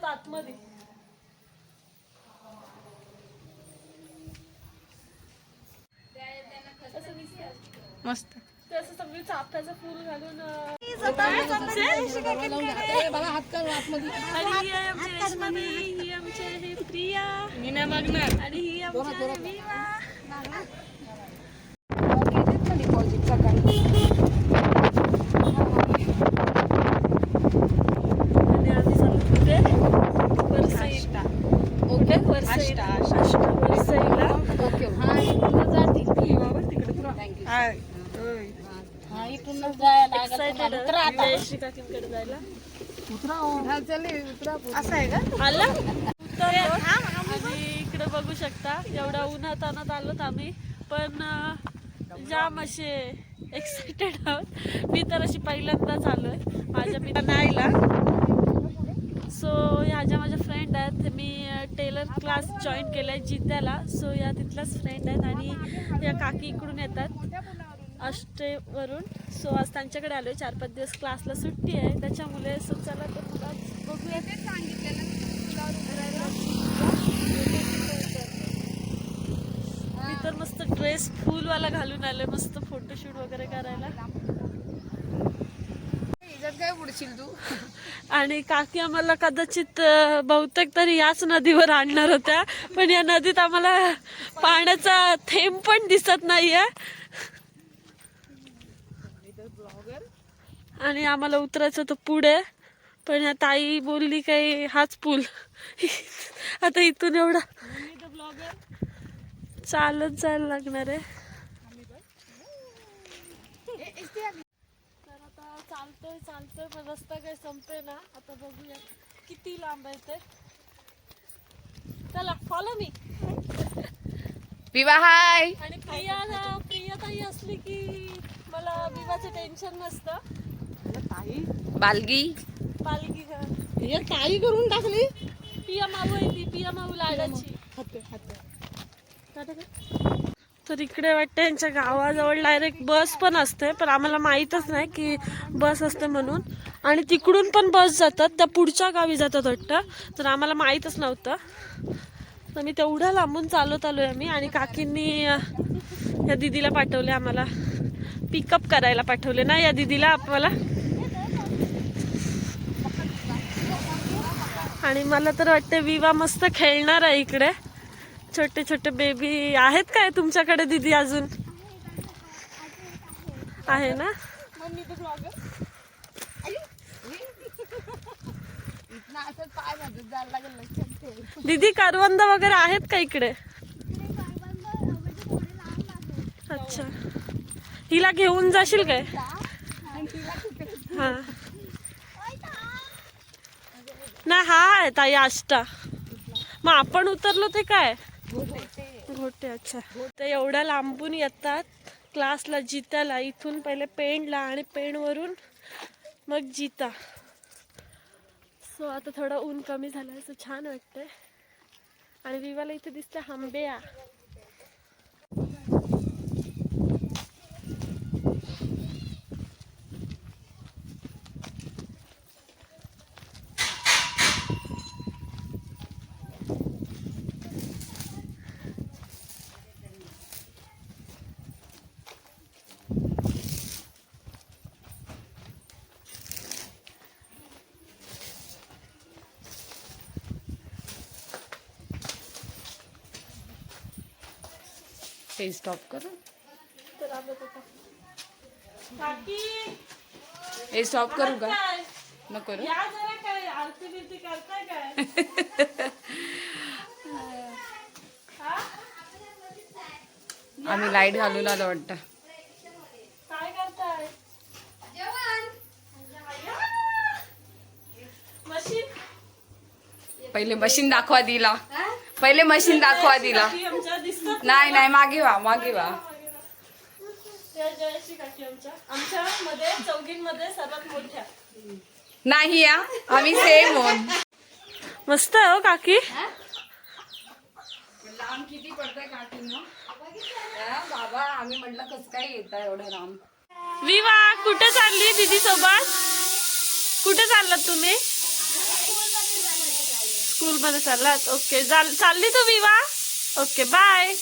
उन्हात आतमध्ये. मस्त असं सगळी चाफ्याचं फुल घालून ही आमचे हे प्रिया मीना मागणार आणि ही आमची विवा. आणि आम्ही चाललो कुठे वरसाईला. कुठे वरसाईला वरसाईला. एक्साइटेड जयश्री काकींकडे जायला. असं आहे का आला आणि इकडे बघू शकता एवढा उन्हात आणत आलोत आम्ही, पण जाम असे एक्साइटेड आहोत. मी तर अशी पहिल्यांदाच आलोय माझ्या मित्रांना. सो ह्या ज्या माझ्या फ्रेंड आहेत, मी टेलर क्लास जॉईन केलाय जिद्याला. सो या तिथल्याच फ्रेंड आहेत आणि या काकी इकडून येतात अष्टेवरून. सो आज त्यांच्याकडे आलोय. 4-5 दिवस क्लासला सुट्टी आहे त्याच्यामुळे. सो चला तर बघूया. मी तर मस्त ड्रेस फुलवाला घालून आले मस्त फोटोशूट वगैरे करायला. काय पुढशील तू. आणि काकी आम्हाला कदाचित बहुतेक तरी याच नदीवर आणणार होत्या, पण या नदीत आम्हाला पाण्याचा थेंब पण दिसत नाहीये आणि आम्हाला उतरायचं होतं पुढे. पण या ताई बोलली काही हाच पूल. आता इथून एवढा चालत जायला लागणार आहे. तर आता चालतोय पण रस्ता काही संपे ना. आता बघूया किती लांब आहे ते. चला फॉलो मी. विवा हाय. आणि प्रिया ताई असली की मला विवाचं टेन्शन नसतं. बालगी पालगी ताई करून टाकली. पिया माऊ आहे ती, पिया माऊ लाडाची. तर इकडे वाटतं यांच्या गावाजवळ डायरेक्ट बस पण असते, पण आम्हाला माहीतच नाही की बस असते म्हणून. आणि तिकडून पण बस जातात, त्या पुढच्या गावी जातात वाटतं. तर आम्हाला माहीतच नव्हतं. तर मी तेवढ्या लांबून चालत आलोय आम्ही. आणि काकींनी या दिदीला पाठवले, आम्हाला पिकअप करायला पाठवले ना या दिदीला आम्हाला. आणि मला तर वाटते विवा मस्त खेळणार आहे इकडे. छोटे छोटे बेबी आहेत काय तुमच्याकडे दीदी अजून आहे ना. दीदी करवंद वगैरे आहेत का इकडे. अच्छा, हिला घेऊन जाशील काय. हा ना, हा आहे ताई आष्टा. मग आपण उतरलो ते काय घोटे. अच्छा, तर एवढ्या लांबून येतात क्लासला जित्याला. इथून पहिले पेणला आणि पेणवरून मग जिता. सो आता थोडं ऊन कमी झालं असं छान वाटतंय. आणि विवाला इथे दिसते आंबेया. हे स्टॉप करू. हे स्टॉप करू का नको करू. आरती बिरती करताय काय. आम्ही लाईट घालून आलो वाटतं. काय करताय. मशीन. पहिले मशीन दाखवा दिला. पहिले मशीन दाखवा दिला. नाही नाही, मागे वा मागे वा. जयश्री काकी आमच्या मध्ये चौघींमध्ये सर्वात मोठ्या. नाही या, आम्ही सेम होन. मस्त आहे हो काकी. लांब किती पडतंय काकींना बाबा. आम्ही म्हटलं कसं काय येत एवढं लांब. विवा कुठे चालली दीदी सोबत. कुठे चाललात तुम्ही. स्कूलमध्ये चाललात. ओके, चालली तू विवा. Okay, bye.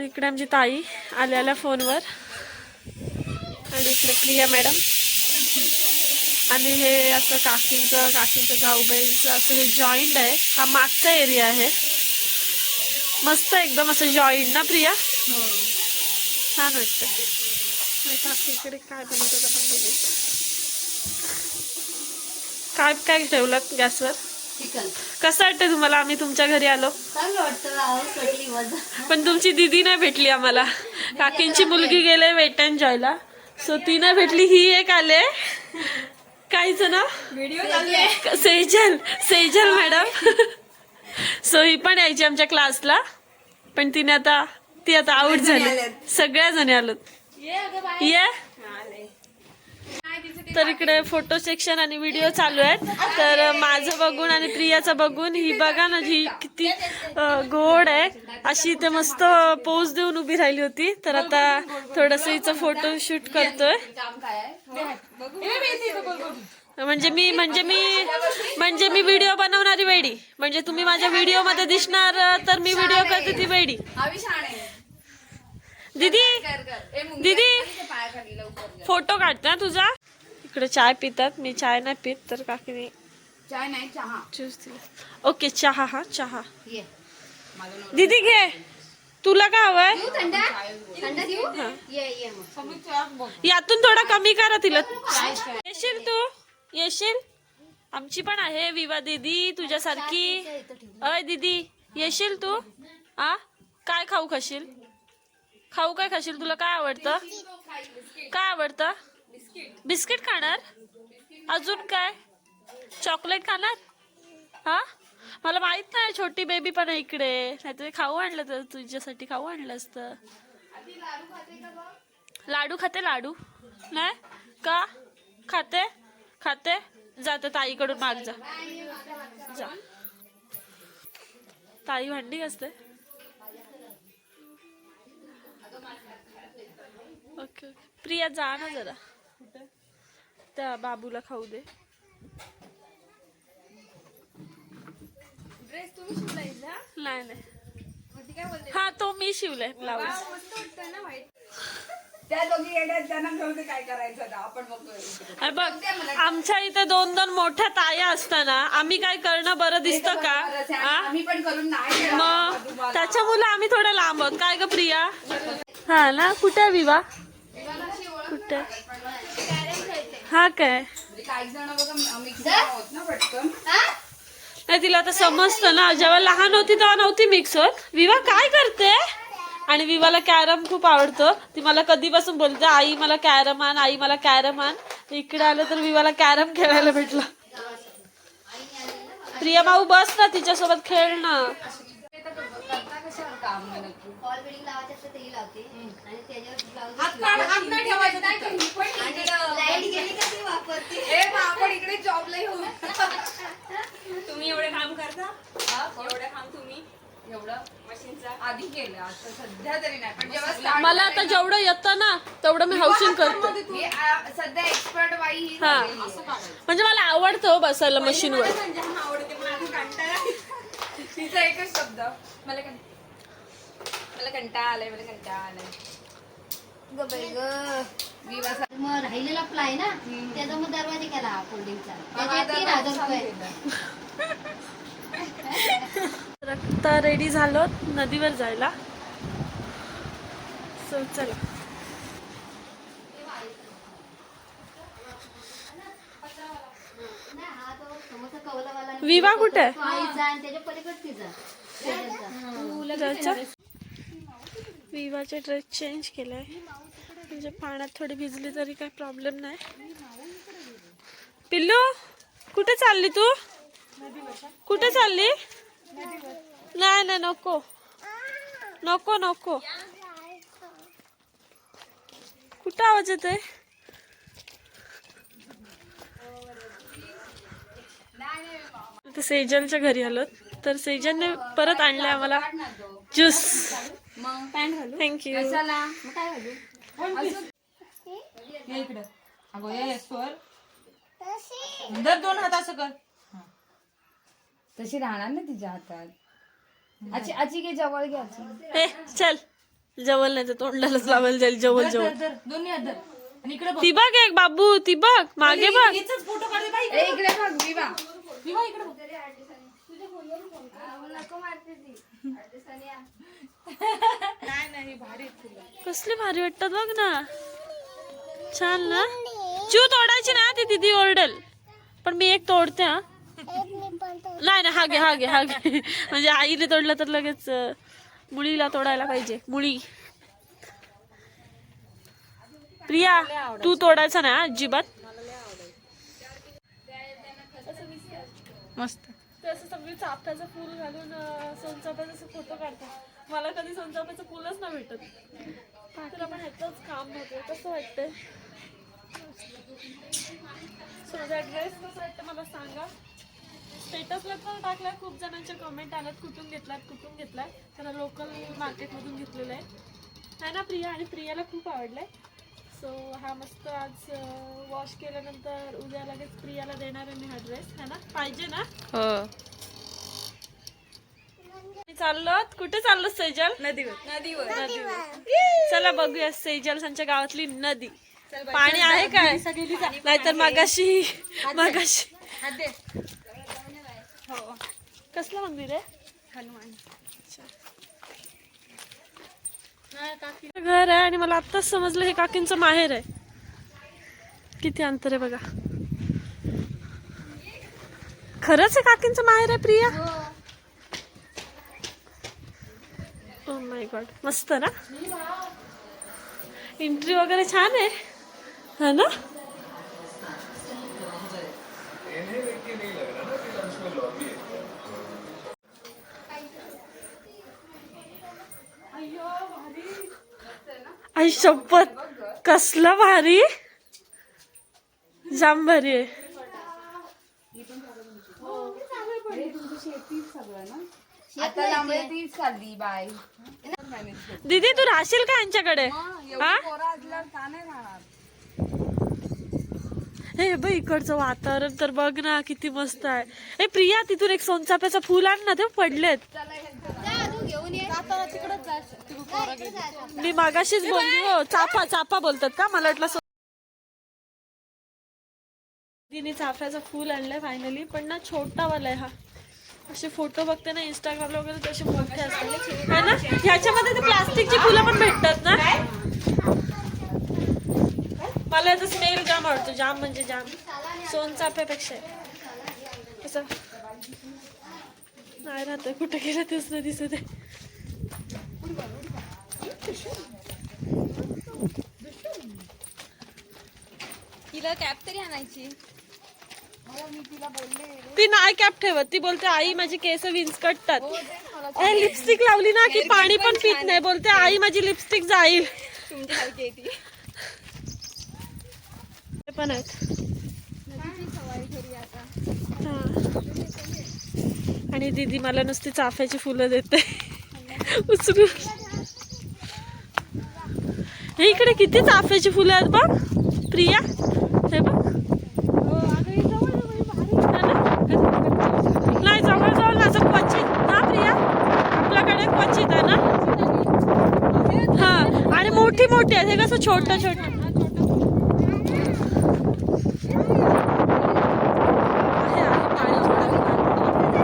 इकडे आमची ताई आल्या फोनवर आणि इकडे प्रिया मॅडम आणि हे असं काकींचं जाऊबाईंचं असं हे जॉईंट आहे. हा मागचा एरिया आहे. मस्त एकदम असं जॉईंट ना प्रिया. छान वाटतं. काकीकडे काय बनवतात आपण बघू. काय काय ठेवलात गॅसवर. कसं वाटतं तुम्हाला आम्ही तुमच्या घरी आलो. पण तुमची दीदी नाही भेटली आम्हाला. काकींची मुलगी गेले वेट अँड जॉयला, सो ती नाही भेटली. ही एक आले काहीच ना सेजल मॅडम. सो ही पण यायची आमच्या क्लासला, पण ती आता आउट झाली. सगळ्या जणी आलोत. ये तर इकडे फोटो सेक्शन आणि व्हिडिओ चालू आहेत. तर माझं बघून आणि प्रियाचं बघून ही बघा ना, ही किती गोड आहे. अशी इथे मस्त पोज देऊन उभी राहिली होती. तर आता थोडस हिचं फोटो शूट करतोय. म्हणजे मी व्हिडिओ बनवणारी वेडी. म्हणजे तुम्ही माझ्या व्हिडिओ मध्ये दिसणार, तर मी व्हिडिओ करते ती वेडी. दीदी फोटो काढता तुझा. इकडे चाय पितात. मी चाय नाही पित, तर काकीने चाय नाही चहा ज्यूस दिला. ओके, चहा. हा चहा. दीदी घे, तुला काय हवंय. यातून थोडा कमी करा तिला. येशील आमची पण आहे विवा दीदी तुझ्यासारखी. अय दीदी येशील तू. काय खाऊ खाशील. काय खाशील. तुला काय आवडतं. बिस्किट खाणार. अजून काय. चॉकलेट खाणार. मला माहित नाही छोटी बेबी पण आहे इकडे. नाही तर खाऊ आणलं, तर तुझ्यासाठी खाऊ आणलं असतं. लाडू खाते. लाडू नाही का खाते. जाते ताईकडून माग जा. ताई भांडी असते. ओके. प्रिया जा ना जरा, त्या बाबूला खाऊ दे. ड्रेस तुम्ही शिवलाय ना. नाही हा तो मी शिवलाय ब्लाऊज. त्या दोघी येड्यात त्यांना घेऊन काय करायचं आपण बघतोय. बघ आमच्या इथे 2-2 मोठ्या ताया असताना आम्ही काय करणं बरं दिसतं का. आम्ही पण करून नाही मग त्याच्यामुळे आम्ही थोडं लांब आहोत. काय ग प्रिया. हा ना. कुठे विवा. कुठे. हा काय. काही जण बघा मिक्स होत ना पटकन. नाही तिला आता समजतं ना. जेव्हा लहान होती तेव्हा नव्हती मिक्स होत. विवा काय करते. आणि विवाला कॅरम खूप आवडतो. ती मला कधीपासून बोलते आई मला कॅरम आण. इकडे आलं तर विवाला कॅरम खेळायला भेटला. प्रिया माऊ बस ना, तिच्यासोबत खेळ ना. तुम्ही एवढे काम करता. तुम्ही एवढं मशीनचा आधी केलं, आता सध्या तरी नाही. पण जेव्हा मला आता जेवढं येतं ना तेवढं मी हौशीन करतो. सध्या एक्सपर्ट बाई. म्हणजे मला आवडतं बसायला मशीनवर. तिचा एकच शब्द मला कंटाळा आलाय. मग राहिलेला प्लाय ना त्याचा मग दरवाजा केला फोल्डिंगचा. त्याचे 3000 रुपये. आता रेडी झालो नदीवर जायला. सो चला. विवा कुठे आहे. विवाचे ड्रेस चेंज केलाय. म्हणजे पाण्यात थोडी भिजली तरी काही प्रॉब्लेम नाही. पिल्लू कुठे चालली तू. कुठे चालली. नाही नको. कुठं आवाज येतोय. सेजलच्या घरी आलो. तर सेजलने परत आणलंय आम्हाला ज्यूस. थँक्यू. दर 2 हात असं कर. तशी राहणार ना तिच्या हातात. आजी आजी घे जवळ घे आजी. हे चल जवळ नाही तर तोंडालाच लावायला जाईल जवळ दर, जवळ. दर, दोन्ही हात दर. आणि इकडे बघ. ती बघ एक बाबू ती बघ मागे बघ. हिचाच फोटो काढ बाई. ए, इकडे बघ विवा. विवा इकडे बघ. नाही भारी आहेत फुलं. कसली भारी वाटतात बघ ना. छान ना. चू तोडायची ना ती दीदी ओरडेल. पण मी एक तोडते हा. नाही नाही हा घे म्हणजे आईने तोडलं तर लगेच मुलीला तोडायला पाहिजे. मुली प्रिया तू तोडायचा ना अजिबात. मस्त. ते असं सगळी चाफ्याचं फुल घालून सोनचाफ्याचा फोटो काढतात. मला कधी सोनचाफ्याचं फुलच नाही भेटत. तर आपण ह्याचंच काम होतं कसं वाटतंय. माझा ड्रेस कसं वाटतं मला सांगा. स्टेटसला पण टाकलाय. खूप जणांच्या कमेंट आल्यात कुठून घेतलाय तर लोकल मार्केटमधून घेतलेलं आहे ना प्रिया. आणि प्रियाला खूप आवडलाय. सो हा मस्त आज वॉश केल्यानंतर उद्या लगेच प्रियाला देणार आहे मी हा ड्रेस. है ना पाहिजे ना. हो. चाललो कुठे चाललो सेजल. नदीवर. चला बघूया सेजलच्या गावातली नदी. पाणी आहे काय नाहीतर मागाशी हात दे. कसलं मंदिर आहे. हनुमान. घर आहे आणि मला आत्ताच समजलं हे काकींचं माहेर आहे. किती अंतर आहे बघा. खरंच आहे काकींचं माहेर आहे प्रिया. ओ माय गॉड मस्त ना. एंट्री वगैरे छान आहे है ना. आई शपथ कसलं भारी. जाम भारी आहे. आता त्यामुळे तीच चालली बाय. दीदी तू राहशील का यांच्याकडे. हा का नाही राहणार. हे बाई इकडचं वातावरण तर बघ ना किती मस्त आहे. ए प्रिया तिथून एक सोनचाफ्याचं फुल आण ना. ते पडलेत. मी मागाशीच बोलली हो. चाफा बोलतात का मला वाटलं. दीदीने चाफ्याचं फुल आणलंय फायनली. पण ना छोटा वाला आहे हा. असे फोटो बघते ना इंस्टाग्रामला वगैरे तसे मोठे असतात है ना. ह्याच्यामध्ये ते प्लास्टिकची फुलं पण भेटतात ना. मला याचा स्मेल जाम आवडतो. जाम म्हणजे जाम. सोनचाफ्यापेक्षा असं नाही राहत. कुठे गेलं तेच नाही दिसत आहे. तिला कॅप तरी आणायची. ती नाही कॅप ठेवत. ती बोलते आई माझी केस विंचकटतात. लिपस्टिक लावली ना की पाणी पण पित नाही. बोलते आई माझी लिपस्टिक जाईल. पण आहेत. आणि दीदी मला नुसती चाफ्याची फुलं देते उचलून. हे इकडे किती चाफ्याची फुलं आहेत बघ प्रिया. हे बघ नाही जवळ माझं क्वचित ना प्रिया. आपल्याकडे क्वचित आहे ना. हा आणि मोठी आहेत. हे कसं छोट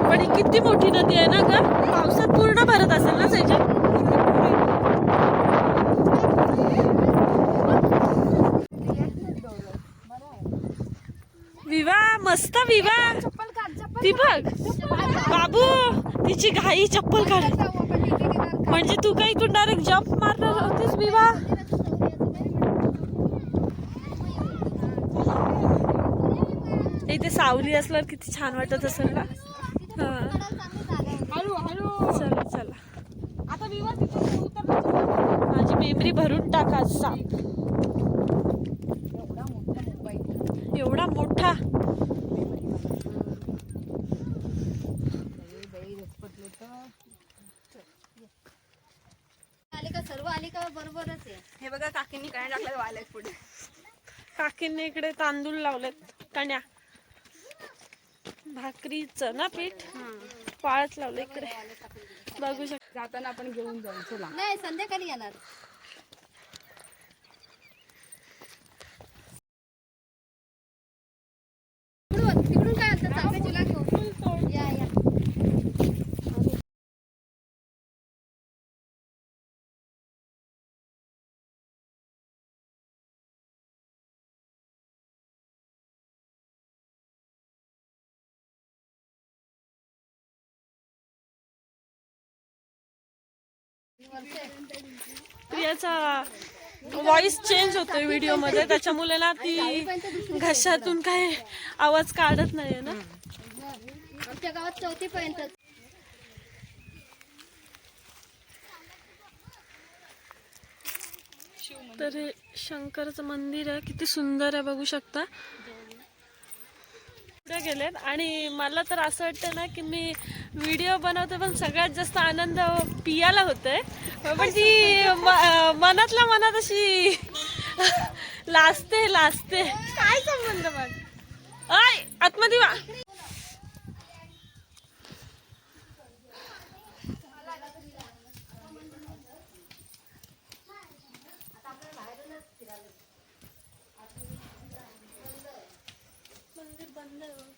पण ही किती मोठी नदी आहे ना ग. पावसात पूर्ण भरत असेल ना त्याच्या. विवा मस्त विवा. ती बघ बाबू तिची घाई चप्पल काढ. म्हणजे तू काही इथून डायरेक्ट जम्प मारणार होतीस विवा. इथे सावली असल्यावर किती छान वाटत असेल ना. चला आता विवा माझी मेमरी भरून टाका. साप एवढा मोठा. सर्व आले का बरोबरच आहे. हे बघा काकींनी काय टाकलं वाल्यात पुढे. काकींनी इकडे तांदूळ लावलेत. कण्या भाकरीचं ना पीठ वाळत लावलं इकडे बघू शकता. जाताना आपण घेऊन जाऊ. चला. नाही संध्याकाळी येणार. तिकडून काय आणतात चाफ्याची घेऊन या या. प्रियाचा व्हॉइस चेंज होतोय व्हिडिओ मध्ये, त्याच्यामुळे ना ती घशातून काय आवाज काढत नाहीये ना. आमच्या गावात 4थी पर्यंत. तर हे शंकरचं मंदिर आहे, किती सुंदर आहे बघू शकता. पुढे गेलेत आणि मला तर असं वाटतं ना की मी व्हिडिओ बनवते पण सगळ्यात जास्त आनंद पियाला होतोय, पण ती मनातल्या मनात अशी लाजते. काय संबंध मग आय आतमध्ये वा. मंदिर बंद आहे.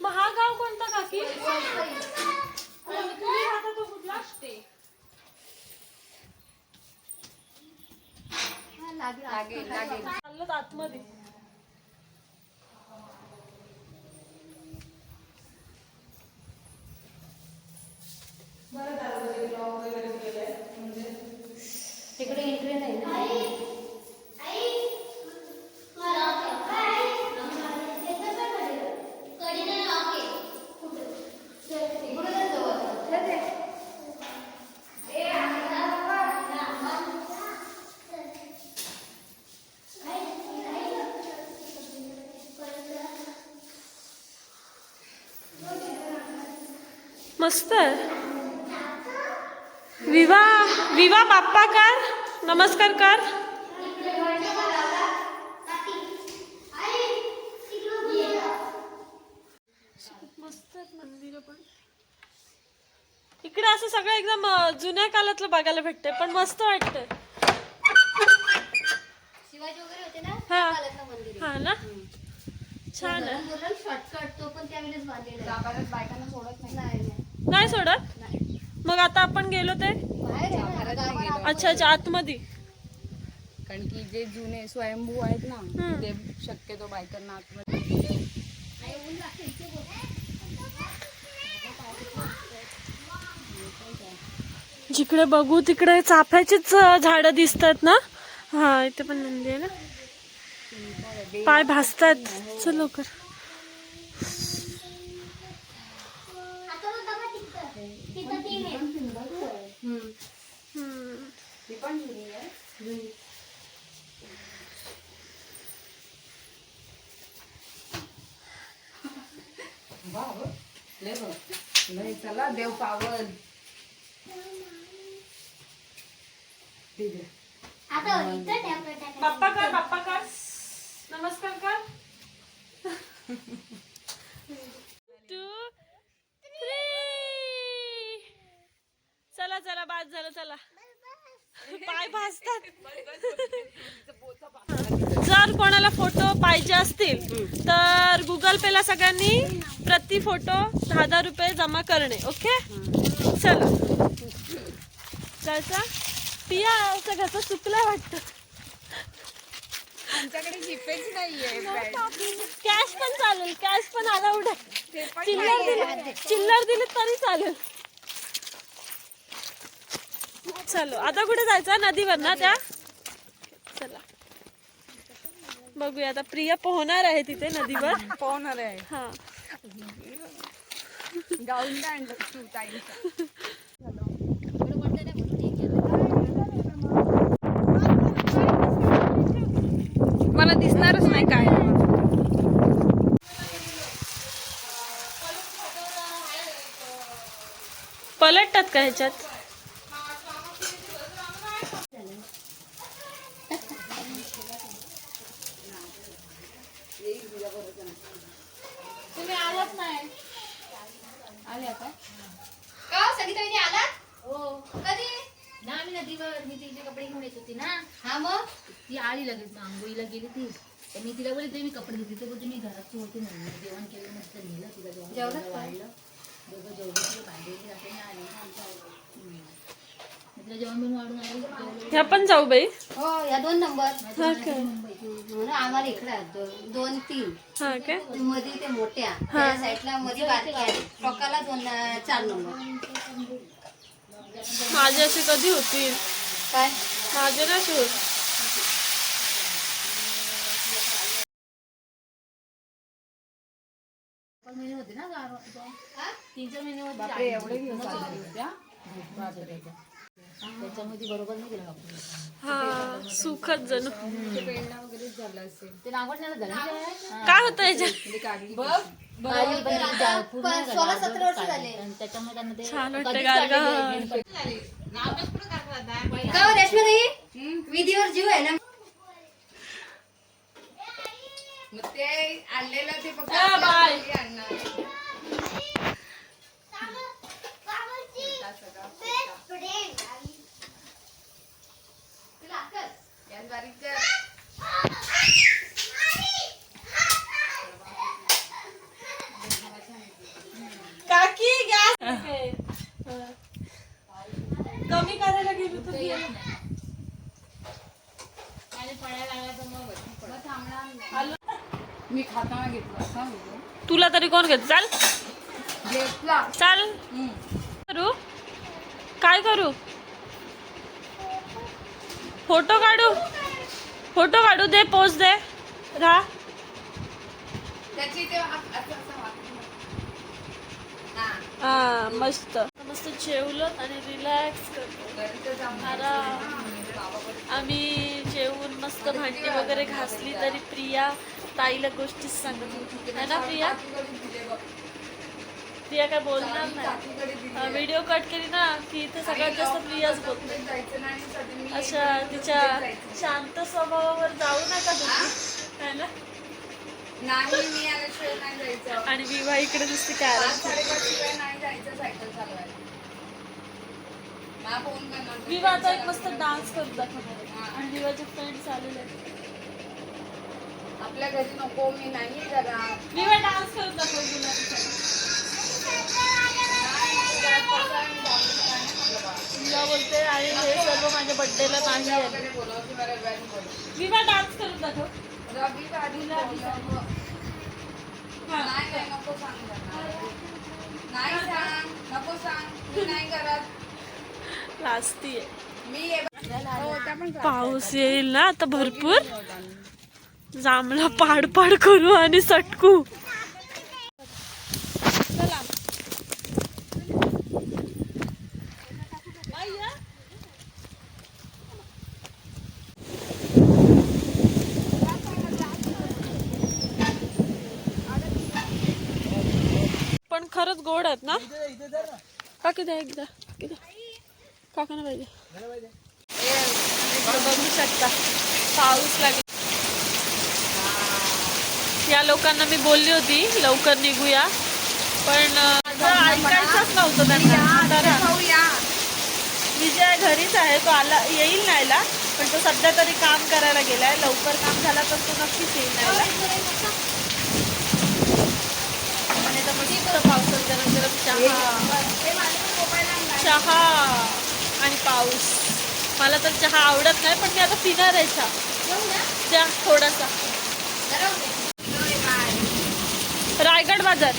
मग हा गाव कोणता काकी? तुम्ही राहता तो कुठला? लागेल लागेल. चाललो आतमध्ये. तिकडे एंट्री नाही ना. मस्त आहे. विवा बाप्पा कर, नमस्कार कर. मस्त आहेत मंदिर पण इकडे. असं सगळं एकदम जुन्या काळातलं बघायला भेटतंय पण मस्त वाटतंय. शिवाजी वगैरे होते ना हा. कालातलं मंदिर आहे. हा ना, छान आहे. शॉर्टकट तो पण त्यावेळेस बांधलेला आहे. गावात बायकांना सोडत नाही. नाही नाही सोडत. नाही. मग आता आपण गेलो ते बाहेर आहे ना, गावाला. अच्छा आतमध्ये. कारण की जे जुने स्वयंभू आहेत ना ते शक्यतो बायकांना आतमध्ये. जिकडे बघू तिकडे चाफ्याचीच झाडं दिसतात ना. हा इथे पण नंदी आहे ना. पाय भासतात. चल लवकर. ती पण जुनी आहे. नाही चला देव पावल. बाप्पा कर नमस्कार कर. 2, 3. चला बाद झालं. चला पाय भासतात. जर कोणाला फोटो पाहिजे असतील तर गुगल पेला सगळ्यांनी प्रति फोटो 10,000 रुपये जमा करणे. ओके चला जायचा. पियाचं घरचं चुकलं वाटतं. आमच्याकडे जीपेच नाहीये. कॅश पण चालेल. कॅश पण अलाउड आहे. चिल्लर दिली तरी चालेल. चलो आता कुठे जायचं? नदीवर ना त्या. चला बघूया आता. प्रिया पोहणार आहे तिथे नदीवर. पोहणार आहे. हा गाऊन आणलं तू ताईंचा. म्हणून हे केलं. नाही काय. पलटतात का ह्याच्यात? तुम्ही आलात नाही. आल्या का संगीता वहिनी आलात? हो. कधी? ना आम्ही नदीवर मी तिचे कपडे घेऊन येत होती ना, हा मग ती आली लगेच आंघोळीला गेली ती. तर मी तिला बोलते मी कपडे घेतले, तर बोलते मी घरात होते म्हणून जेवण केलं मस्त नेलं तिला जेवणात जेवण काय? वाढलं दोघं जेवढं तिला भांडवली जाते मी आले तिला जेवण बिवण वाढून आली जेवलं. ह्या पण जाऊ बाई. हो या 2 नंबर हा काय? म्हणून आम्हाला इकडे आहेत 2 3 हा काय? मध्ये ते मोठ्या त्या साईडला मध्ये बारक्या आहेत. टोकाला 4 नंबर. माझे असे कधी होतील? काय माझे नाही होत. महिने होते ना हा? 3-4 महिने होते. बापरे, एवढे दिवस झाले होत्या? त्याच्यामध्ये बरोबर नाही गेलं डॉक्टर. हा सुखच जणू. ते पेंडा वगैरेच झालं असेल. ते नागवडण्याला झालं ना. काय होतं याच्यात? म्हणजे काढली. पूर्ण झालं. 16-17 वर्ष झाले. आणि त्याच्यामध्ये त्यांना ते छान वाटतं कधीच गारगा. काढलेलं आहे. का हो रेश्माताई? विधीवर जीव आहे ना. मग ते आणलेलं ते फक्त हा, बाय. आपल्या घरी आणणार. गॅस बारीक कर. काकी गॅस कमी करायला गेलो तर आणि पडायला लागला तर मग बरं. मी खाताना घेतला असा तुला तरी कोण घेत? चाल घेतला. चाल करू. काय करू? फोटो काढू. फोटो काढू दे. पोच दे. राहा. त्याची ते असं असं वाटतं. हा. हा मस्त मस्त जेवलो आणि रिलॅक्स करतो. घरी तर आराम. आम्ही जेवून मस्त भांडी वगैरे घासली तरी प्रिया ताईला गोष्टीच सांगत होती है ना प्रिया? प्रिया काय बोलणार नाही. व्हिडिओ कट केली ना की इथे सगळ्यात जास्त प्रियाच बोलते. जायचं नाही. अशा तिच्या शांत स्वभावावर जाऊ नका तुम्ही है ना. नाही मी आल्याशिवाय नाही जायचं. आणि विवाह इकडे नुसती काय 5-5:30 शिवाय नाही जायचं सायकल चालवायला. मला फोन करणार. विवाहचा एक मस्त डान्स करून दाखवणार आहे. आणि विवाहचे फ्रेंड्स आलेले आहेत. आपल्या घरी नको मी नाही जरा. विवाह डान्स करून दाखव तुला विवाह बोलते आणि हे सर्व माझ्या बर्थडेला नाही आले. विवाह डान्स करून दाखव. नको सांग. नाही सांग. नको सांग. मी नाही करत. लाजतीये. मी पाऊस येईल ना आता भरपूर. जांभळा पाड पाड करू आणि सटकू. पण खरंच गोड आहेत ना. काकी द्या एकदा. काका ना पाहिजे. बघू शकता पाऊस लागला. या लोकांना मी बोलली होती लवकर निघूया पण ऐकायचंच नव्हतं त्यांना. विजय घरीच आहे. तो आला येईल न्यायला पण तो सध्या तरी काम करायला गेलाय. लवकर काम झाला तर तो नक्कीच येईल न्यायला. आणि आता मस्त पावसात गरम गरम चहा आणि पाऊस. मला तर चहा आवडत नाही पण मी आता पिणार आहे चहा थोडासा. रायगड बाजार.